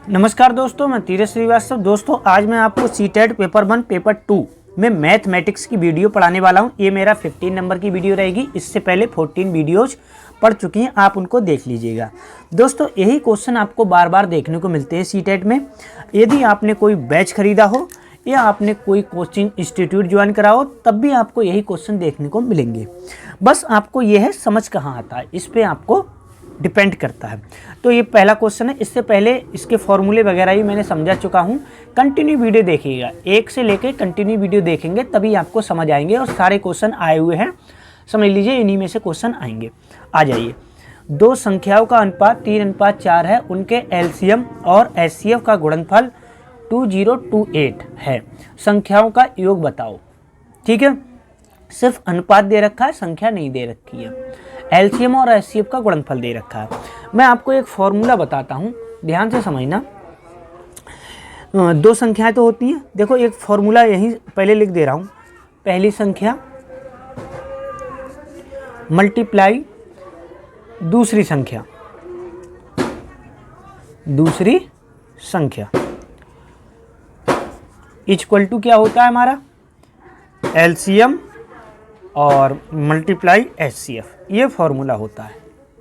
नमस्कार दोस्तों, मैं धीरज श्रीवास्तव। दोस्तों आज मैं आपको सीटेट पेपर 1 पेपर 2 में मैथमेटिक्स की वीडियो पढ़ाने वाला हूं। ये मेरा 15 नंबर की वीडियो रहेगी। इससे पहले 14 वीडियोज पढ़ चुकी हैं, आप उनको देख लीजिएगा। दोस्तों यही क्वेश्चन आपको बार बार देखने को मिलते हैं सीटेट में। यदि आपने कोई बैच खरीदा हो या आपने कोई कोचिंग इंस्टीट्यूट ज्वाइन करा हो, तब भी आपको यही क्वेश्चन देखने को मिलेंगे। बस आपको ये है समझ कहाँ आता है, इस पर आपको डिपेंड करता है। तो ये पहला क्वेश्चन है। इससे पहले इसके फॉर्मूले वगैरह ही मैंने समझा चुका हूँ। कंटिन्यू वीडियो देखिएगा, एक से लेके कंटिन्यू वीडियो देखेंगे तभी आपको समझ आएंगे। और सारे क्वेश्चन आए हुए हैं, समझ लीजिए इन्हीं में से क्वेश्चन आएंगे। आ जाइए। दो संख्याओं का अनुपात 3:4 है, उनके एलसीएम और एचसीएफ का गुणनफल 2028 है। संख्याओं का योग बताओ। ठीक है, सिर्फ अनुपात दे रखा है, संख्या नहीं दे रखी है। एलसीएम और एचसीएफ का गुणनफल दे रखा है। मैं आपको एक फॉर्मूला बताता हूँ, ध्यान से समझना। दो संख्याएं तो होती हैं, देखो एक फॉर्मूला यहीं पहले लिख दे रहा हूँ। पहली संख्या मल्टीप्लाई दूसरी संख्या, दूसरी संख्या इक्वल टू क्या होता है हमारा, एलसीएम और मल्टीप्लाई एचसीएफ, ये फॉर्मूला होता है।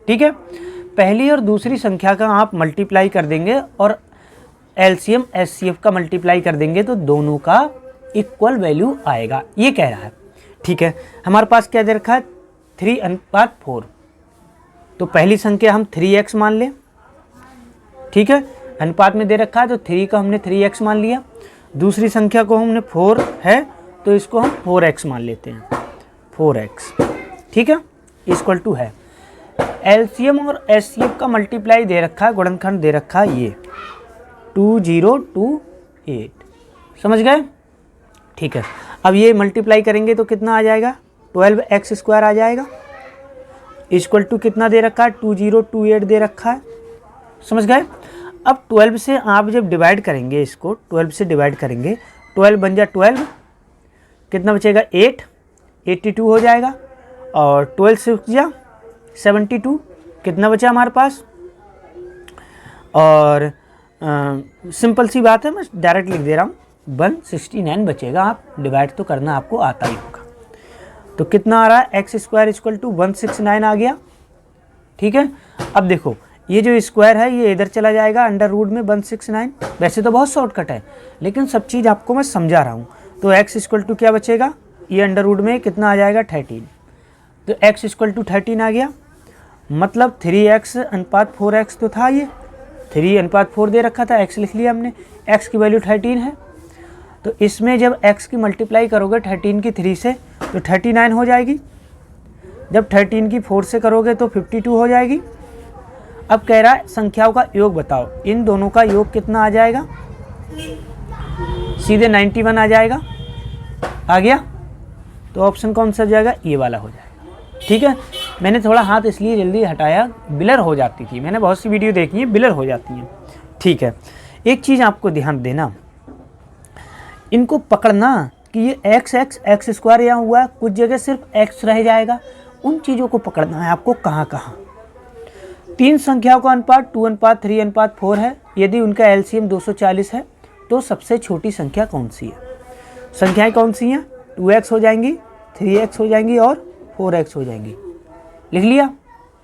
ठीक है, पहली और दूसरी संख्या का आप मल्टीप्लाई कर देंगे और एलसीएम एचसीएफ का मल्टीप्लाई कर देंगे तो दोनों का इक्वल वैल्यू आएगा, ये कह रहा है। ठीक है, हमारे पास क्या दे रखा है, 3:4। तो पहली संख्या हम 3x मान लें। ठीक है, अनुपात में दे रखा है तो 3 का हमने 3x मान लिया। दूसरी संख्या को हमने 4 है तो इसको हम 4x मान लेते हैं, 4x। ठीक है, इक्वल टू है। एलसीएम और एचसीएफ का मल्टीप्लाई दे रखा है, गुणनखंड दे रखा है ये 2028। समझ गए? ठीक है, अब ये मल्टीप्लाई करेंगे तो कितना आ जाएगा, 12x² आ जाएगा। इक्वल टू कितना दे रखा है, 2028 दे रखा है। समझ गए? अब 12 से आप जब डिवाइड करेंगे, इसको 12 से डिवाइड करेंगे, 12 बन जा 12, कितना बचेगा 8, 82 हो जाएगा। और 12 से जा 72, कितना बचा हमारे पास। और सिंपल सी बात है, मैं डायरेक्ट लिख दे रहा हूँ, 169 बचेगा। आप डिवाइड तो करना आपको आता ही होगा। तो कितना आ रहा है, x² इक्वल टू 169 आ गया। ठीक है, अब देखो ये जो स्क्वायर है ये इधर चला जाएगा अंडर रूट में 169। वैसे तो बहुत शॉर्टकट है, लेकिन सब चीज़ आपको मैं समझा रहा हूँ। तो x इक्वल टू क्या बचेगा, ये अंडर रूट में कितना आ जाएगा, 13। तो x इक्वल टू 13 आ गया। मतलब 3x अनुपात 4x तो था, ये 3:4 दे रखा था, x लिख लिया हमने। x की वैल्यू 13 है, तो इसमें जब x की मल्टीप्लाई करोगे 13 की 3 से तो 39 हो जाएगी। जब 13 की 4 से करोगे तो 52 हो जाएगी। अब कह रहा है संख्याओं का योग बताओ। इन दोनों का योग कितना आ जाएगा, सीधे 91 आ जाएगा। आ गया, तो ऑप्शन कौन सा हो जाएगा, ये वाला हो जाएगा। ठीक है, मैंने थोड़ा हाथ इसलिए जल्दी हटाया, ब्लर हो जाती थी, मैंने बहुत सी वीडियो देखी है ब्लर हो जाती हैं। ठीक है, एक चीज़ आपको ध्यान देना, इनको पकड़ना कि ये x² यहाँ हुआ है, कुछ जगह सिर्फ x रह जाएगा। उन चीज़ों को पकड़ना है आपको, कहाँ कहाँ। तीन संख्याओं का अनुपात 2:3:4 है। यदि उनका एलसीएम 240 है तो सबसे छोटी संख्या कौन सी है। संख्याएं कौन सी हैं, 2x हो जाएंगी, 3x हो जाएंगी और 4x हो जाएंगी। लिख लिया?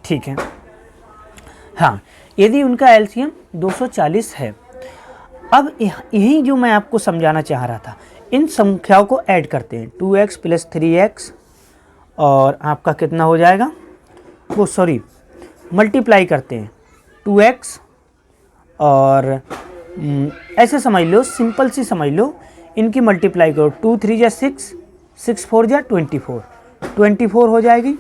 ठीक है। हाँ, यदि उनका एलसीएम 240 है। अब यही जो मैं आपको समझाना चाह रहा था, इन संख्याओं को ऐड करते हैं, 2x + 3x और आपका कितना हो जाएगा, वो सॉरी मल्टीप्लाई करते हैं 2x और ऐसे समझ लो, सिंपल सी समझ लो, इनकी मल्टीप्लाई करो, 2 3 जा 6, 6 4 जा 24, 24 हो जाएगी।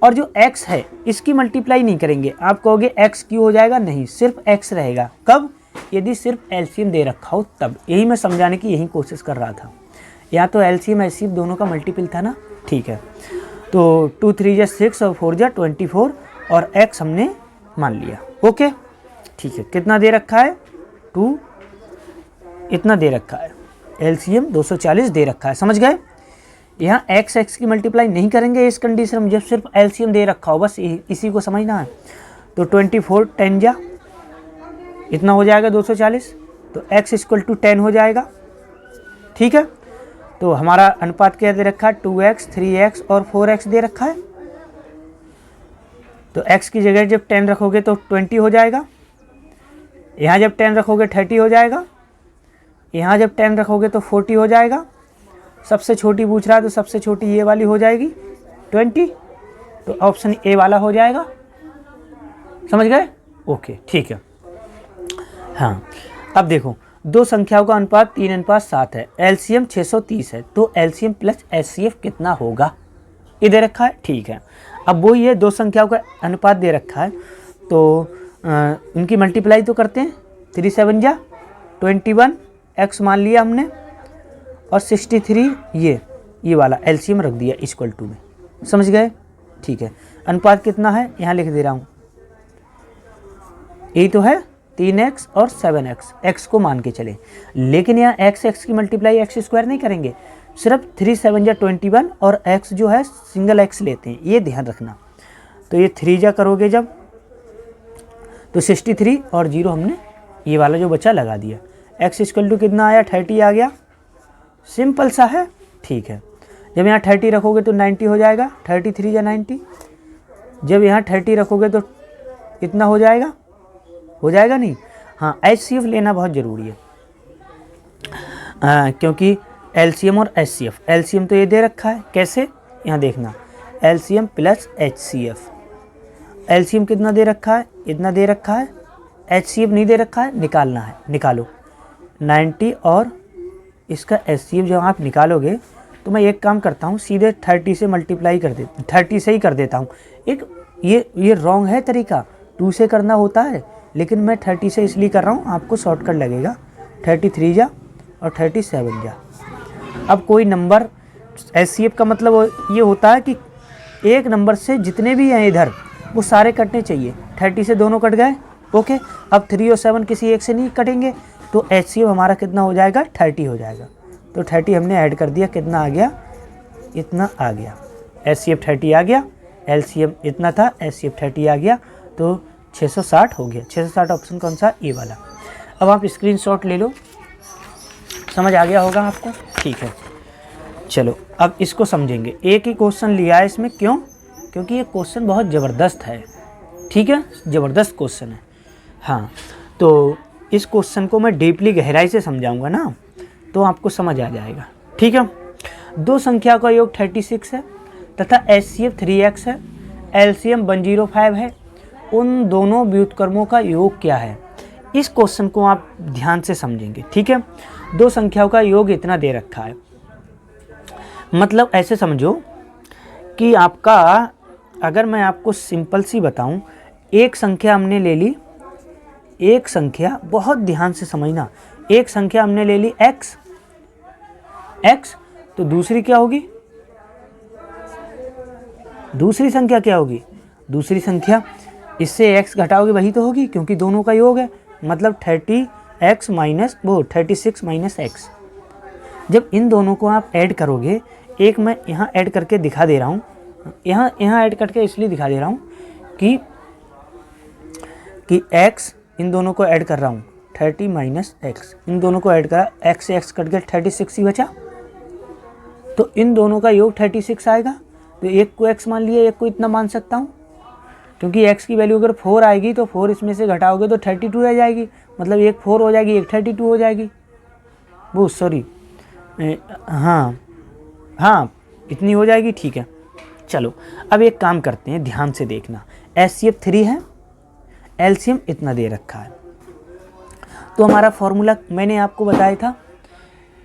और जो x है इसकी मल्टीप्लाई नहीं करेंगे, आप कहोगे x क्यों हो जाएगा, नहीं, सिर्फ x रहेगा। कब, यदि सिर्फ एलसीएम दे रखा हो तब। यही मैं समझाने की यही कोशिश कर रहा था। या तो एलसीएम एचसीएफ दोनों का मल्टीपल था ना। ठीक है, तो 2 3 जा 6 और 4 जा 24 और x हमने मान लिया। ओके, ठीक है, कितना दे रखा है, 2, इतना दे रखा है, एलसीएम 240 दे रखा है। समझ गए? यहाँ x की मल्टीप्लाई नहीं करेंगे इस कंडीशन में, जब सिर्फ एलसीएम दे रखा हो, बस इसी को समझना है। तो 24 10 जा इतना हो जाएगा 240, तो x इक्वल टू 10 हो जाएगा। ठीक है, तो हमारा अनुपात क्या दे रखा है, 2x, 3x और 4x दे रखा है। तो x की जगह जब 10 रखोगे तो 20 हो जाएगा, यहाँ जब 10 रखोगे 30 हो जाएगा, यहाँ जब 10 रखोगे तो 40 हो जाएगा। सबसे छोटी पूछ रहा है तो सबसे छोटी ये वाली हो जाएगी 20, तो ऑप्शन ए वाला हो जाएगा। समझ गए? ओके, ठीक है। हाँ, अब देखो दो संख्याओं का अनुपात 3:7 है, एलसीएम 630 है, तो एलसीएम प्लस एचसीएफ कितना होगा, ये दे रखा है। ठीक है, अब वो ये दो संख्याओं का अनुपात दे रखा है, तो इनकी मल्टीप्लाई तो करते हैं। 3 7 जा 21 x मान लिया हमने, और 63 ये वाला एलसीएम रख दिया इक्वल टू में। समझ गए? ठीक है, अनुपात कितना है यहाँ लिख दे रहा हूँ, यही तो है 3x और 7x, x को मान के चले, लेकिन यहाँ x की मल्टीप्लाई x स्क्वायर नहीं करेंगे, सिर्फ 3 7 जा 21 और x जो है सिंगल x लेते हैं, ये ध्यान रखना। तो ये 3 जा करोगे जब तो 63 और 0 हमने ये वाला जो बचा लगा दिया। x इक्वल टू कितना आया, 30 आ गया, सिंपल सा है। ठीक है, जब यहाँ 30 रखोगे तो 90 हो जाएगा, 33 या 90। जब यहाँ 30 रखोगे तो इतना हो जाएगा नहीं। हाँ, एचसीएफ लेना बहुत ज़रूरी है, क्योंकि एलसीएम और एचसीएफ, एलसीएम तो ये दे रखा है, कैसे यहाँ देखना, एलसीएम प्लस एचसीएफ। एलसीएम कितना दे रखा है, इतना दे रखा है, एचसीएफ नहीं दे रखा है, निकालना है, निकालो 90 और इसका एचसीएफ जब आप निकालोगे तो मैं एक काम करता हूँ, सीधे 30 से मल्टीप्लाई कर देता, 30 से ही कर देता हूँ। एक ये रॉन्ग है तरीका, 2 से करना होता है, लेकिन मैं 30 से इसलिए कर रहा हूँ, आपको शॉर्टकट लगेगा। 33 जा और 37 जा। अब कोई नंबर एचसीएफ का मतलब ये होता है कि एक नंबर से जितने भी हैं इधर वो सारे कटने चाहिए। 30 से दोनों कट गए, ओके। अब 3 और 7 किसी एक से नहीं कटेंगे, तो एचसीएफ हमारा कितना हो जाएगा, 30 हो जाएगा। तो 30 हमने ऐड कर दिया, कितना आ गया, इतना आ गया, एचसीएफ 30 आ गया, एलसीएम इतना था, एचसीएफ 30 आ गया, तो 660 हो गया। 660 ऑप्शन कौन सा, ये वाला। अब आप स्क्रीनशॉट ले लो, समझ आ गया होगा आपको। ठीक है, चलो अब इसको समझेंगे। एक ही क्वेश्चन लिया है इसमें, क्यों, क्योंकि ये क्वेश्चन बहुत ज़बरदस्त है। ठीक है, ज़बरदस्त क्वेश्चन है। हाँ, तो इस क्वेश्चन को मैं डीपली गहराई से समझाऊंगा ना, तो आपको समझ आ जाएगा। ठीक है, दो संख्या का योग 36 है तथा एचसीएफ 3x है, एलसीएम 105 है, उन दोनों व्युत्क्रमों का योग क्या है। इस क्वेश्चन को आप ध्यान से समझेंगे। ठीक है, दो संख्याओं का योग इतना दे रखा है, मतलब ऐसे समझो कि आपका, अगर मैं आपको सिंपल सी बताऊं, एक संख्या हमने ले ली, एक संख्या, बहुत ध्यान से समझना, एक संख्या हमने ले ली x, तो दूसरी क्या होगी, दूसरी संख्या क्या होगी, दूसरी संख्या इससे x घटाओगे वही तो होगी, क्योंकि दोनों का योग है, मतलब 36 माइनस x। जब इन दोनों को आप ऐड करोगे, एक मैं यहाँ ऐड करके दिखा दे रहा हूँ, यहाँ ऐड करके इसलिए दिखा दे रहा हूँ कि x, इन दोनों को ऐड कर रहा हूँ, 30 माइनस x, इन दोनों को ऐड करा, x से x कट गया, 36 ही बचा, तो इन दोनों का योग 36 आएगा। तो एक को x मान लिया, एक को इतना मान सकता हूँ, क्योंकि x की वैल्यू अगर 4 आएगी तो 4 इसमें से घटाओगे तो 32 रह जाएगी, मतलब एक 4 हो जाएगी, एक 32 हो जाएगी, वो सॉरी, हाँ इतनी हो जाएगी। ठीक है, चलो अब एक काम करते हैं, ध्यान से देखना, एचसीएफ 3 है, एलसीएम इतना दे रखा है, तो हमारा फॉर्मूला मैंने आपको बताया था,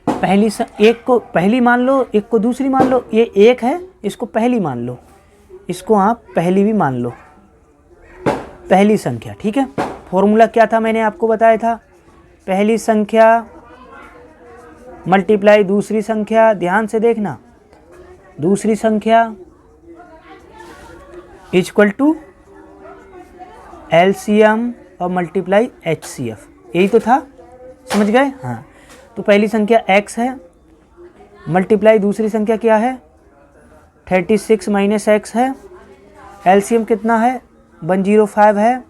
एक को पहली मान लो, एक को दूसरी मान लो, ये एक है, इसको पहली मान लो, इसको आप पहली भी मान लो, पहली संख्या। ठीक है, फॉर्मूला क्या था मैंने आपको बताया था, पहली संख्या मल्टीप्लाई दूसरी संख्या, ध्यान से देखना, दूसरी संख्या इक्वल टू एलसीएम और मल्टीप्लाई एचसीएफ, यही तो था, समझ गए। हाँ, तो पहली संख्या x है, मल्टीप्लाई दूसरी संख्या क्या है, 36 माइनस x है, एलसीएम कितना है, 105 है,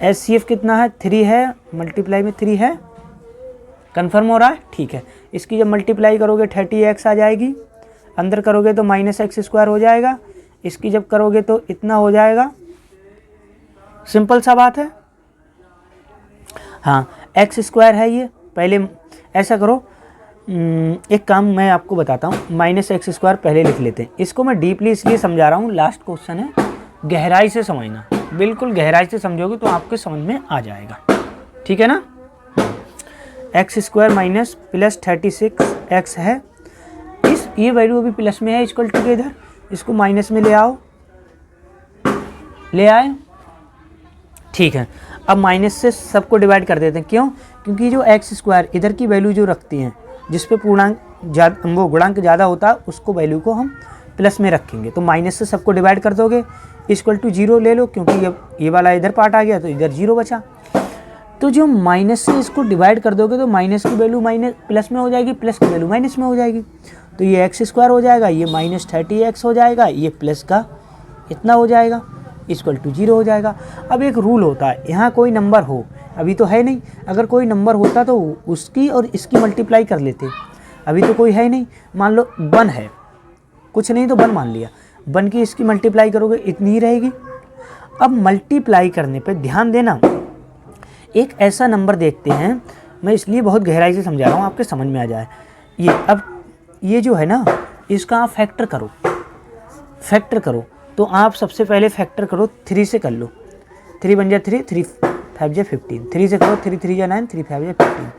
HCF कितना है, 3 है, मल्टीप्लाई में 3 है, कन्फर्म हो रहा है, ठीक है। इसकी जब मल्टीप्लाई करोगे 30x आ जाएगी, अंदर करोगे तो -x² हो जाएगा, इसकी जब करोगे तो इतना हो जाएगा, सिंपल सा बात है। हाँ, x² है ये, पहले ऐसा करो, एक काम मैं आपको बताता हूँ, -x² पहले लिख लेते हैं। इसको मैं डीपली इसलिए समझा रहा हूँ, लास्ट क्वेश्चन है, गहराई से समझना, बिल्कुल गहराई से समझोगे तो आपके समझ में आ जाएगा, ठीक है ना। x² माइनस प्लस 36x है, ये वैल्यू अभी प्लस में है, इक्वल टू के इधर इसको माइनस में ले आओ, ले आए, ठीक है। अब माइनस से सबको डिवाइड कर देते हैं, क्यों, क्योंकि जो x² इधर की वैल्यू जो रखती हैं, जिस पे पूर्णांक वो गुणांक ज़्यादा होता है, उसको वैल्यू को हम प्लस में रखेंगे। तो माइनस से सबको डिवाइड कर दोगे, इक्वल टू 0 ले लो, क्योंकि ये वाला इधर पार्ट आ गया तो इधर 0 बचा। तो जो माइनस से इसको डिवाइड कर दोगे तो माइनस की वैल्यू माइनस प्लस में हो जाएगी, प्लस की वैल्यू माइनस में हो जाएगी, तो ये x² हो जाएगा, ये -30x हो जाएगा, ये प्लस का इतना हो जाएगा, इक्वल टू 0 हो जाएगा। अब एक रूल होता है, यहाँ कोई नंबर हो, अभी तो है नहीं, अगर कोई नंबर होता तो उसकी और इसकी मल्टीप्लाई कर लेते, अभी तो कोई है नहीं। मान लो 1 है, कुछ नहीं तो 1 मान लिया, 1 की इसकी मल्टीप्लाई करोगे इतनी ही रहेगी। अब मल्टीप्लाई करने पे ध्यान देना, एक ऐसा नंबर देखते हैं, मैं इसलिए बहुत गहराई से समझा रहा हूँ, आपके समझ में आ जाए ये। अब ये जो है ना, इसका आप फैक्टर करो, फैक्टर करो, तो आप सबसे पहले फैक्टर करो 3 से कर लो, 3 बन जा 3, 3 5 जा 15, 3 से करो, 3 3 जा 9, 3 5 जा 15,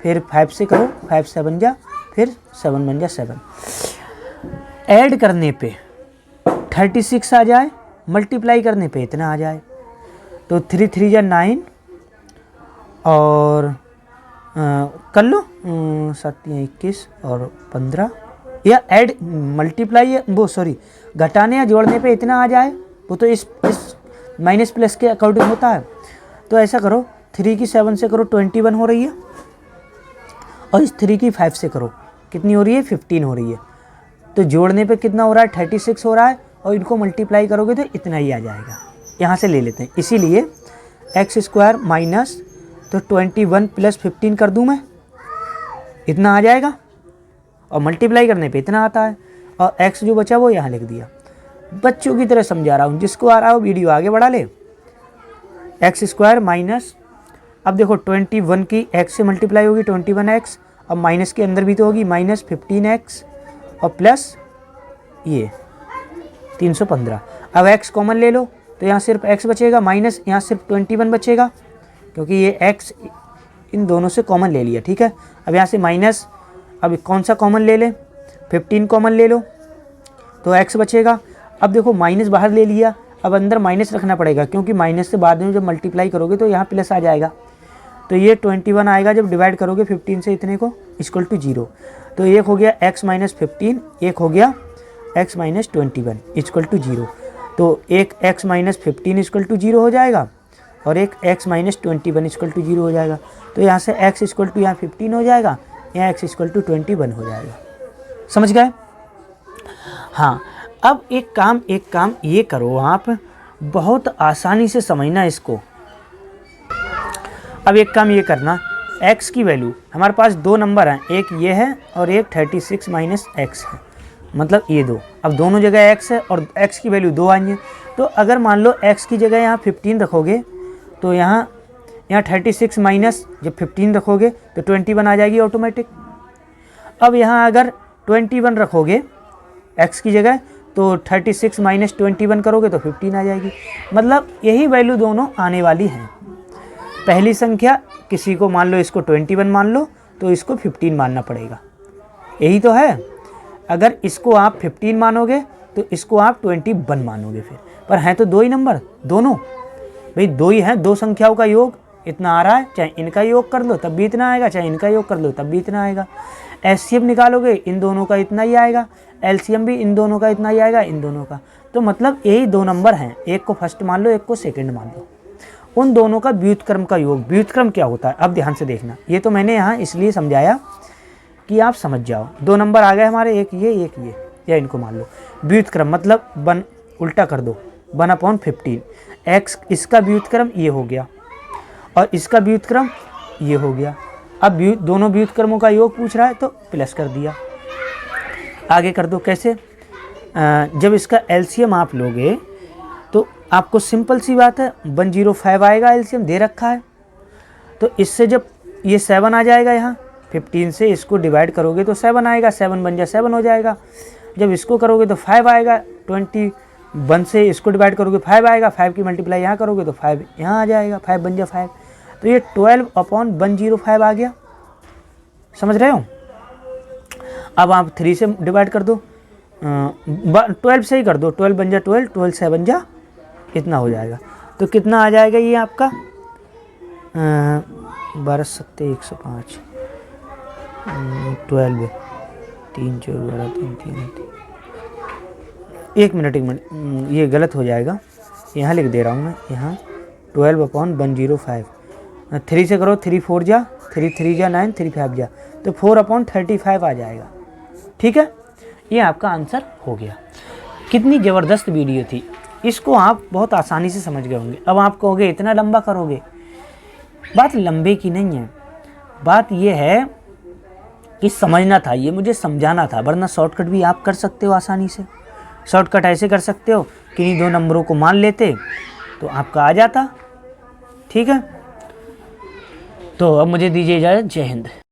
फिर 5 से करो, 5 7 जा, फिर 7 बन जा 7। ऐड करने पे 36 आ जाए, मल्टीप्लाई करने पे इतना आ जाए, तो 3 3 जा 9 और कर लो 7 21 और 15, या ऐड मल्टीप्लाई वो सॉरी घटाने या जोड़ने पे इतना आ जाए, वो तो इस माइनस प्लस के अकॉर्डिंग होता है। तो ऐसा करो, 3 की 7 से करो 21 हो रही है, और इस 3 की 5 से करो कितनी हो रही है, 15 हो रही है। तो जोड़ने पे कितना हो रहा है, 36 हो रहा है, और इनको मल्टीप्लाई करोगे तो इतना ही आ जाएगा, यहाँ से ले लेते हैं। इसीलिए x² माइनस तो 21 प्लस 15 कर दूँ मैं, इतना आ जाएगा, और मल्टीप्लाई करने पे इतना आता है, और x जो बचा वो यहाँ लिख दिया। बच्चों की तरह समझा रहा हूँ, जिसको आ रहा हो वीडियो आगे बढ़ा ले। x² माइनस, अब देखो 21 की x से मल्टीप्लाई होगी 21x, अब माइनस के अंदर भी तो होगी -15x, और प्लस ये 315। अब x कॉमन ले लो तो यहाँ सिर्फ x बचेगा, माइनस यहाँ सिर्फ 21 बचेगा, क्योंकि ये x इन दोनों से कॉमन ले लिया, ठीक है। अब यहाँ से माइनस, अब कौन सा कॉमन ले ले, 15 कॉमन ले लो तो x बचेगा। अब देखो माइनस बाहर ले लिया, अब अंदर माइनस रखना पड़ेगा, क्योंकि माइनस से बाद में जब मल्टीप्लाई करोगे तो यहाँ प्लस आ जाएगा, तो ये 21 आएगा जब डिवाइड करोगे 15 से इतने को, इक्वल टू 0। तो एक हो गया x माइनस 15, एक हो गया x माइनस 21 इक्वल टू 0। तो एक x माइनस 15 इक्वल टू 0 हो जाएगा, और एक x माइनस 21 इक्वल टू 0 हो जाएगा। तो यहाँ से x इक्वल टू यहाँ 15 हो जाएगा, यहाँ x इक्वल टू 21 हो जाएगा। समझ गए? हाँ, अब एक काम ये करो, आप बहुत आसानी से समझना इसको। अब एक काम ये करना, x की वैल्यू, हमारे पास 2 नंबर हैं, एक ये है और एक 36 माइनस x है, मतलब ये 2। अब दोनों जगह x है और x की वैल्यू 2 आई है। तो अगर मान लो x की जगह यहाँ 15 रखोगे, तो यहाँ 36 माइनस जब 15 रखोगे तो 21 आ जाएगी ऑटोमेटिक। अब यहाँ अगर 21 रखोगे x की जगह, तो 36 माइनस 21 करोगे तो 15 आ जाएगी। मतलब यही वैल्यू दोनों आने वाली हैं। पहली संख्या किसी को मान लो इसको 21 मान लो, तो इसको 15 मानना पड़ेगा, यही तो है। अगर इसको आप 15 मानोगे तो इसको आप 21 मानोगे फिर, पर हैं तो 2 ही नंबर, दोनों भाई 2 ही हैं, 2 संख्याओं का योग इतना आ रहा है, चाहे इनका योग कर लो तब भी इतना आएगा, चाहे इनका योग कर लो तब भी इतना आएगा। एचसीएफ निकालोगे इन दोनों का इतना ही आएगा, एलसीएम भी इन दोनों का इतना ही आएगा, इन दोनों का। तो मतलब यही 2 नंबर हैं, एक को फर्स्ट मान लो, एक को सेकंड मान लो। उन दोनों का व्युत्क्रम का योग, व्युत्क्रम क्या होता है अब ध्यान से देखना। ये तो मैंने यहाँ इसलिए समझाया कि आप समझ जाओ। 2 नंबर आ गए हमारे, एक ये या इनको मान लो। व्युत्क्रम मतलब 1 उल्टा कर दो, 1/15। x इसका व्युत्क्रम ये हो गया, और इसका व्युत्क्रम ये हो गया। अब दोनों व्युत्क्रमों का योग पूछ रहा है तो प्लस कर दिया। आगे कर दो। कैसे? जब इसका एलसीएम आप लोगे तो आपको सिंपल सी बात है 105 आएगा, एलसीएम दे रखा है। तो इससे जब ये 7 आ जाएगा, यहाँ 15 से इसको डिवाइड करोगे तो 7 आएगा, 7 बन जा 7 हो जाएगा। जब इसको करोगे तो 5 आएगा, 21 से इसको डिवाइड करोगे 5 आएगा, 5 की मल्टीप्लाई यहाँ करोगे तो 5 यहाँ आ जाएगा, 5 बन जा 5। तो ये 12/105 आ गया। समझ रहे हो? अब आप 3 से डिवाइड कर दो, 12 से ही कर दो, 12 बन जा 12, 12 से बन जा इतना हो जाएगा। तो कितना आ जाएगा ये आपका 12 सत्ते 105, 12 3 4 12 3 3 एक मिनट ये गलत हो जाएगा, यहाँ लिख दे रहा हूँ मैं, यहाँ 12/105। 3 से करो, 3 4 जा, 3 3 जा 9, 3 5 जा, तो 4/35 आ जाएगा। ठीक है, ये आपका आंसर हो गया। कितनी ज़बरदस्त वीडियो थी, इसको आप बहुत आसानी से समझ गए होंगे। अब आप कहोगे इतना लंबा करोगे, बात लंबे की नहीं है, बात ये है कि समझना था, ये मुझे समझाना था, वरना शॉर्टकट भी आप कर सकते हो आसानी से। शॉर्टकट ऐसे कर सकते हो कि इन्हीं 2 नंबरों को मान लेते तो आपका आ जाता। ठीक है, तो अब मुझे दीजिए इजाज़त। जय हिंद।